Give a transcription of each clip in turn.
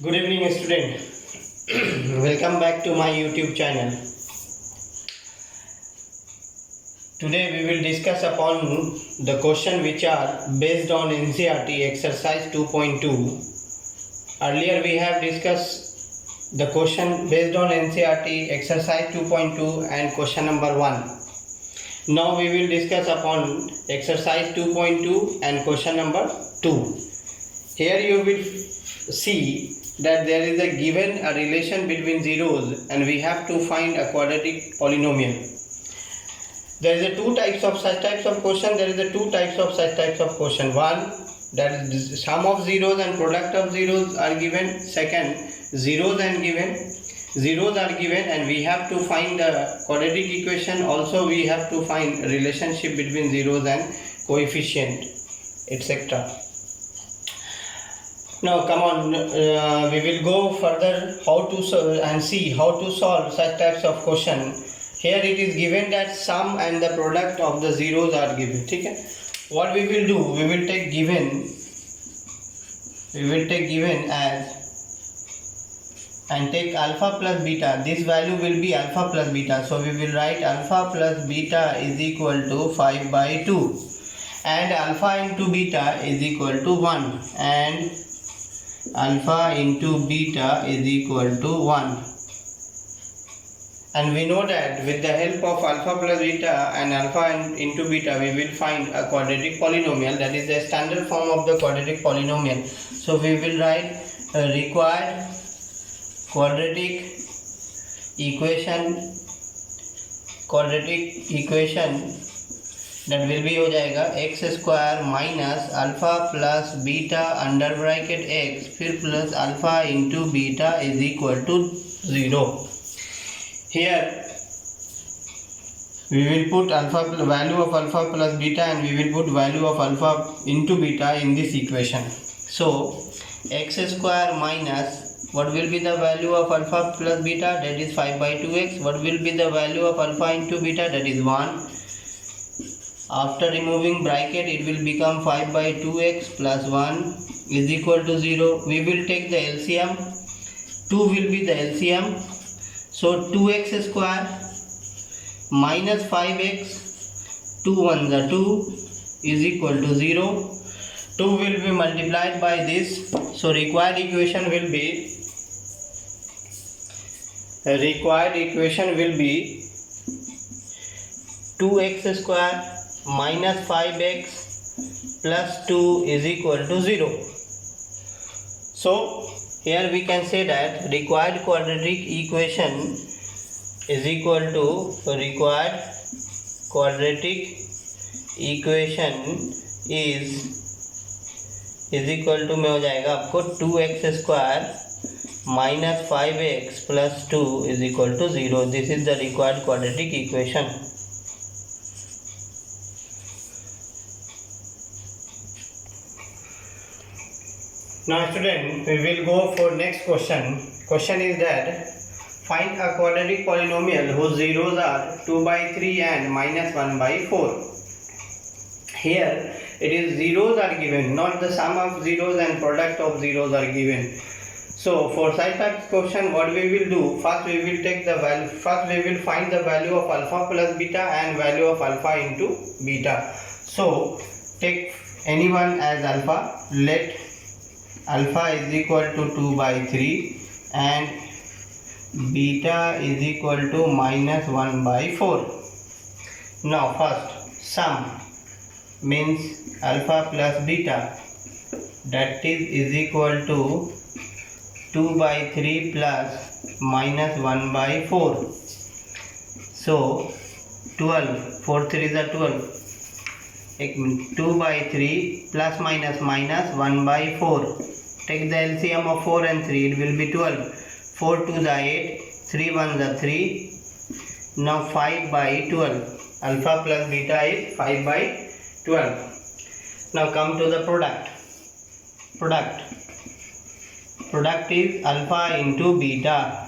Good evening, student. Welcome back to my YouTube channel. Today we will discuss upon the question which are based on NCERT Exercise 2.2. Earlier we have discussed the question based on NCERT Exercise 2.2 and question number 1. Now we will discuss upon Exercise 2.2 and question number 2. Here you will see that there is a given a relation between zeros and we have to find a quadratic polynomial. There is a two types of such types of question. There is a two types of such types of question. One, that is sum of zeros and product of zeros are given. Second, zeros are given and we have to find the quadratic equation. Also we have to find a relationship between zeros and coefficient, etc. Now come on, we will go further how to solve and see how to solve such types of question. Here it is given that sum and the product of the zeros are given. Okay? What we will do, we will take given as and take alpha plus beta. This value will be alpha plus beta. So we will write alpha plus beta is equal to 5 by 2 and alpha into beta is equal to 1 and alpha into beta is equal to 1. And we know that with the help of alpha plus beta and alpha into beta we will find a quadratic polynomial, that is the standard form of the quadratic polynomial. So we will write a required quadratic equation that will be हो जाएगा x square minus alpha plus beta under bracket x फिर plus alpha into beta is equal to 0. Here we will put value of alpha plus beta and we will put value of alpha into beta in this equation. So x square minus, what will be the value of alpha plus beta? That is 5 by 2x. What will be the value of alpha into beta? That is 1. After removing bracket it will become 5 by 2x plus 1 is equal to 0. We will take the LCM. 2 will be the LCM. So 2x square minus 5x, 2 1s are 2 is equal to 0. 2 will be multiplied by this. So required equation will be 2x square minus 5x plus 2 is equal to 0. So here we can say that required quadratic equation is equal to required quadratic equation is equal to में हो जाएगा आपको 2x square minus 5x plus 2 is equal to 0. This is the required quadratic equation. Now student, we will go for next question. Question is that find a quadratic polynomial whose zeros are 2 by 3 and minus 1 by 4. Here it is zeros are given, not the sum of zeros and product of zeros are given. So for such type question, what we will do, first we will take the value, first we will find the value of alpha plus beta and value of alpha into beta. So take anyone as alpha. Let alpha is equal to 2 by 3 and beta is equal to minus 1 by 4. Now first sum means alpha plus beta, that is equal to 2 by 3 plus minus 1 by 4. So 12, 4 3s are 12. 2 by 3 plus minus 1 by 4. Take the LCM of 4 and 3, it will be 12. 4 2s are 8, 3 1s are 3. Now 5 by 12. Alpha plus beta is 5 by 12. Now come to the product. Product is alpha into beta,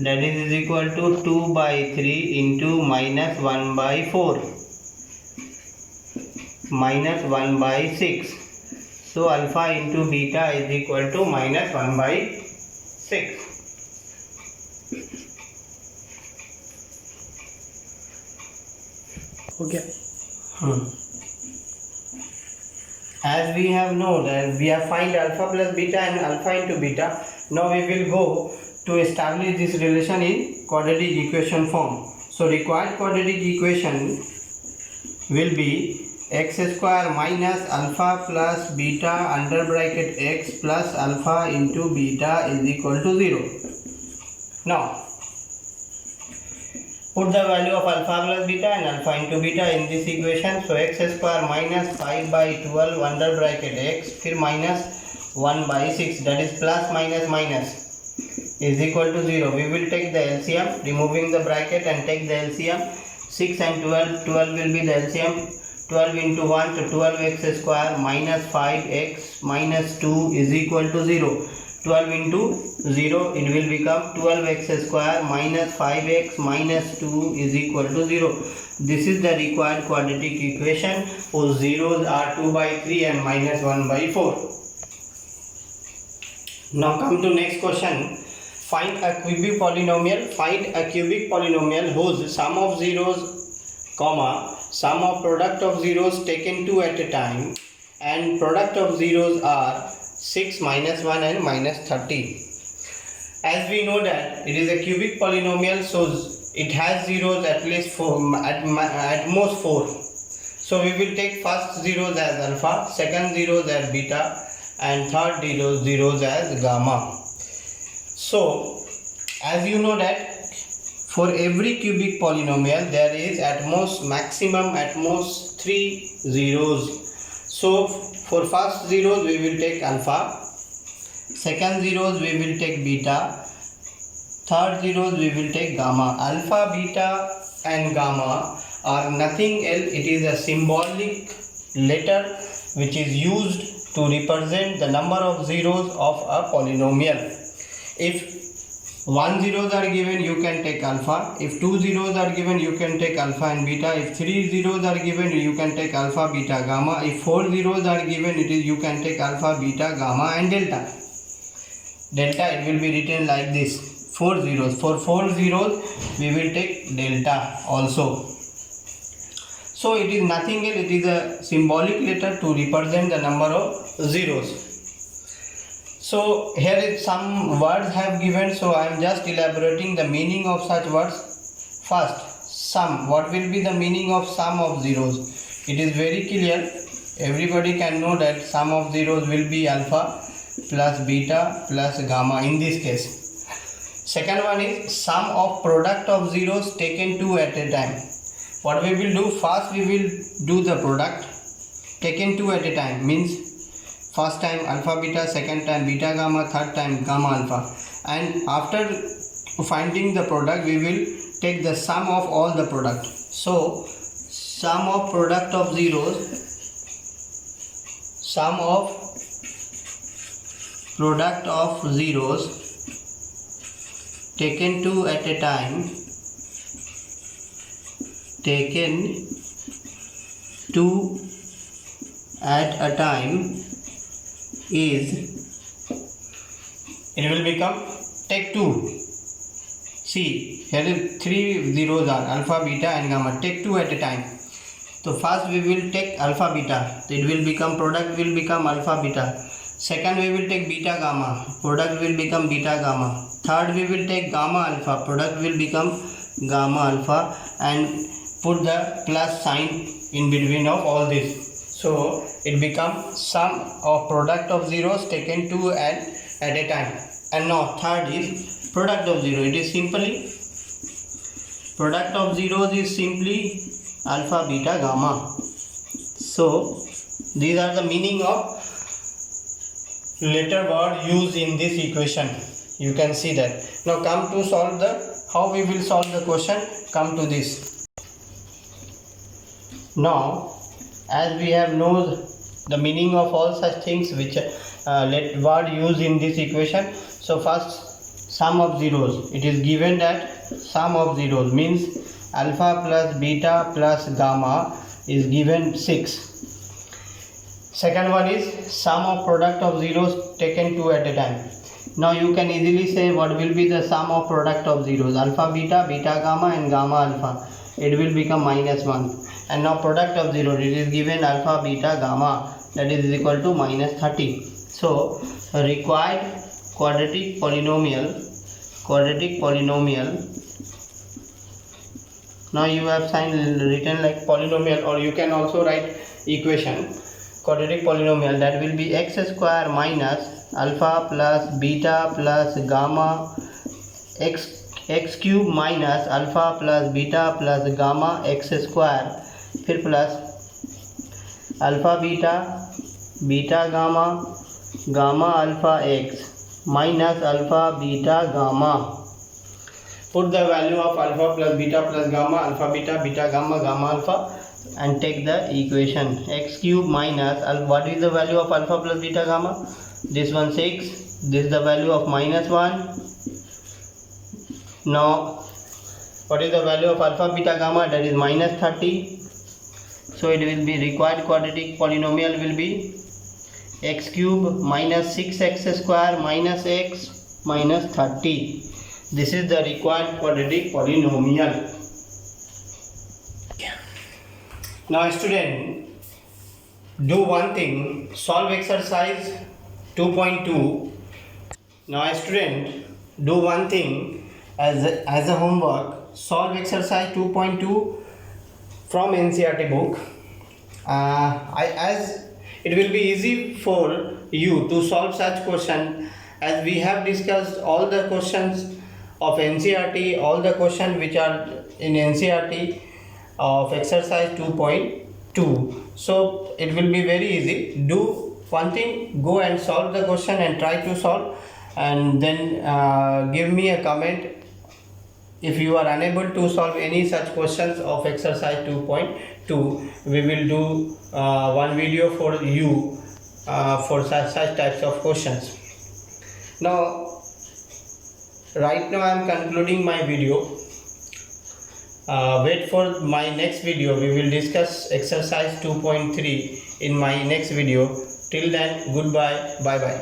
that is equal to 2 by 3 into minus 1 by 4 minus 1 by 6. So alpha into beta is equal to minus 1 by 6. Okay. As we have known that we have find alpha plus beta and alpha into beta. Now we will go to establish this relation in quadratic equation form. So required quadratic equation will be x square minus alpha plus beta under bracket x plus alpha into beta is equal to 0. Now put the value of alpha plus beta and alpha into beta in this equation. So x square minus 5 by 12 under bracket x फिर minus 1 by 6, that is plus minus minus is equal to 0. We will take the LCM, removing the bracket and take the LCM. 6 and 12 will be the LCM. 12 into 1 to 12x square minus 5x minus 2 is equal to 0. 12 into 0, it will become 12x square minus 5x minus 2 is equal to 0. This is the required quadratic equation whose zeros are 2 by 3 and minus 1 by 4. Now come to next question. Find a cubic polynomial. Find a cubic polynomial whose sum of zeros, comma, sum of product of zeros taken 2 at a time and product of zeros are 6, minus 1 and minus 30. As we know that it is a cubic polynomial, so it has zeros at least 4, at most 4. So we will take first zeros as alpha, second zeros as beta and third zeros as gamma. So as you know that for every cubic polynomial there is at most 3 zeros. So for first zeros we will take alpha, second zeros we will take beta, third zeros we will take gamma. Alpha, beta and gamma are nothing else, it is a symbolic letter which is used to represent the number of zeros of a polynomial. If 1 zeros are given, you can take alpha. If 2 zeros are given, you can take alpha and beta. If 3 zeros are given, you can take alpha, beta, gamma. If 4 zeros are given, you can take alpha, beta, gamma and delta. Delta, it will be written like this. 4 zeros. For 4 zeros, we will take delta also. So it is nothing else, it is a symbolic letter to represent the number of zeros. So here is some words have given, so I am just elaborating the meaning of such words. First, sum. What will be the meaning of sum of zeros? It is very clear. Everybody can know that sum of zeros will be alpha plus beta plus gamma in this case. Second one is sum of product of zeros taken 2 at a time. What we will do, first we will do the product taken 2 at a time, means first time alpha beta, second time beta gamma, third time gamma alpha, and after finding the product we will take the sum of all the product. So sum of product of zeros, sum of product of zeros taken 2 at a time, taken 2 at a time is, it will become, take 2. See, here is 3 zeros are alpha, beta and gamma. Take 2 at a time. So first we will take alpha, beta. It will become, product will become alpha, beta. Second we will take beta, gamma. Product will become beta, gamma. Third we will take gamma, alpha. Product will become gamma, alpha, and put the plus sign in between of all this. So it becomes sum of product of zeros taken 2 at a time. And now third is product of zero. It is simply, product of zeros is simply alpha, beta, gamma. So these are the meaning of letter word used in this equation. You can see that. Now come to solve the, how we will solve the question. Come to this. Now as we have known the meaning of all such things which word used in this equation. So first, sum of zeros. It is given that sum of zeros means alpha plus beta plus gamma is given 6. Second one is sum of product of zeros taken 2 at a time. Now you can easily say what will be the sum of product of zeros, alpha beta, beta gamma and gamma alpha. It will become -1. And now product of zeros, it is given alpha beta gamma, that is equal to -30. So required quadratic polynomial. Now you have written like polynomial, or you can also write equation. Quadratic polynomial, that will be x square minus alpha plus beta plus gamma x cube minus alpha plus beta plus gamma x square, फिर plus alpha beta gamma alpha x minus alpha beta gamma. Put the value of alpha plus gamma, alpha beta gamma alpha, and take the equation. X cube minus what is the value of alpha plus beta gamma? This one 6. This is the value of -1. Now what is the value of alpha beta gamma? That is -30. So it will be required quadratic polynomial will be x cube minus 6x square minus x minus 30. This is the required quadratic polynomial. Now student, do one thing, solve exercise 2.2. Now student, do one thing as a homework, solve exercise 2.2 from NCERT book. As it will be easy for you to solve such question, as we have discussed all the questions of NCERT, all the questions which are in NCERT of exercise 2.2. So it will be very easy. Do one thing, go and solve the question and try to solve, and then give me a comment if you are unable to solve any such questions of exercise 2.2. We will do one video for you for such types of questions. Now right now I am concluding my video. Wait for my next video. We will discuss exercise 2.3 in my next video. Till then, goodbye, bye bye.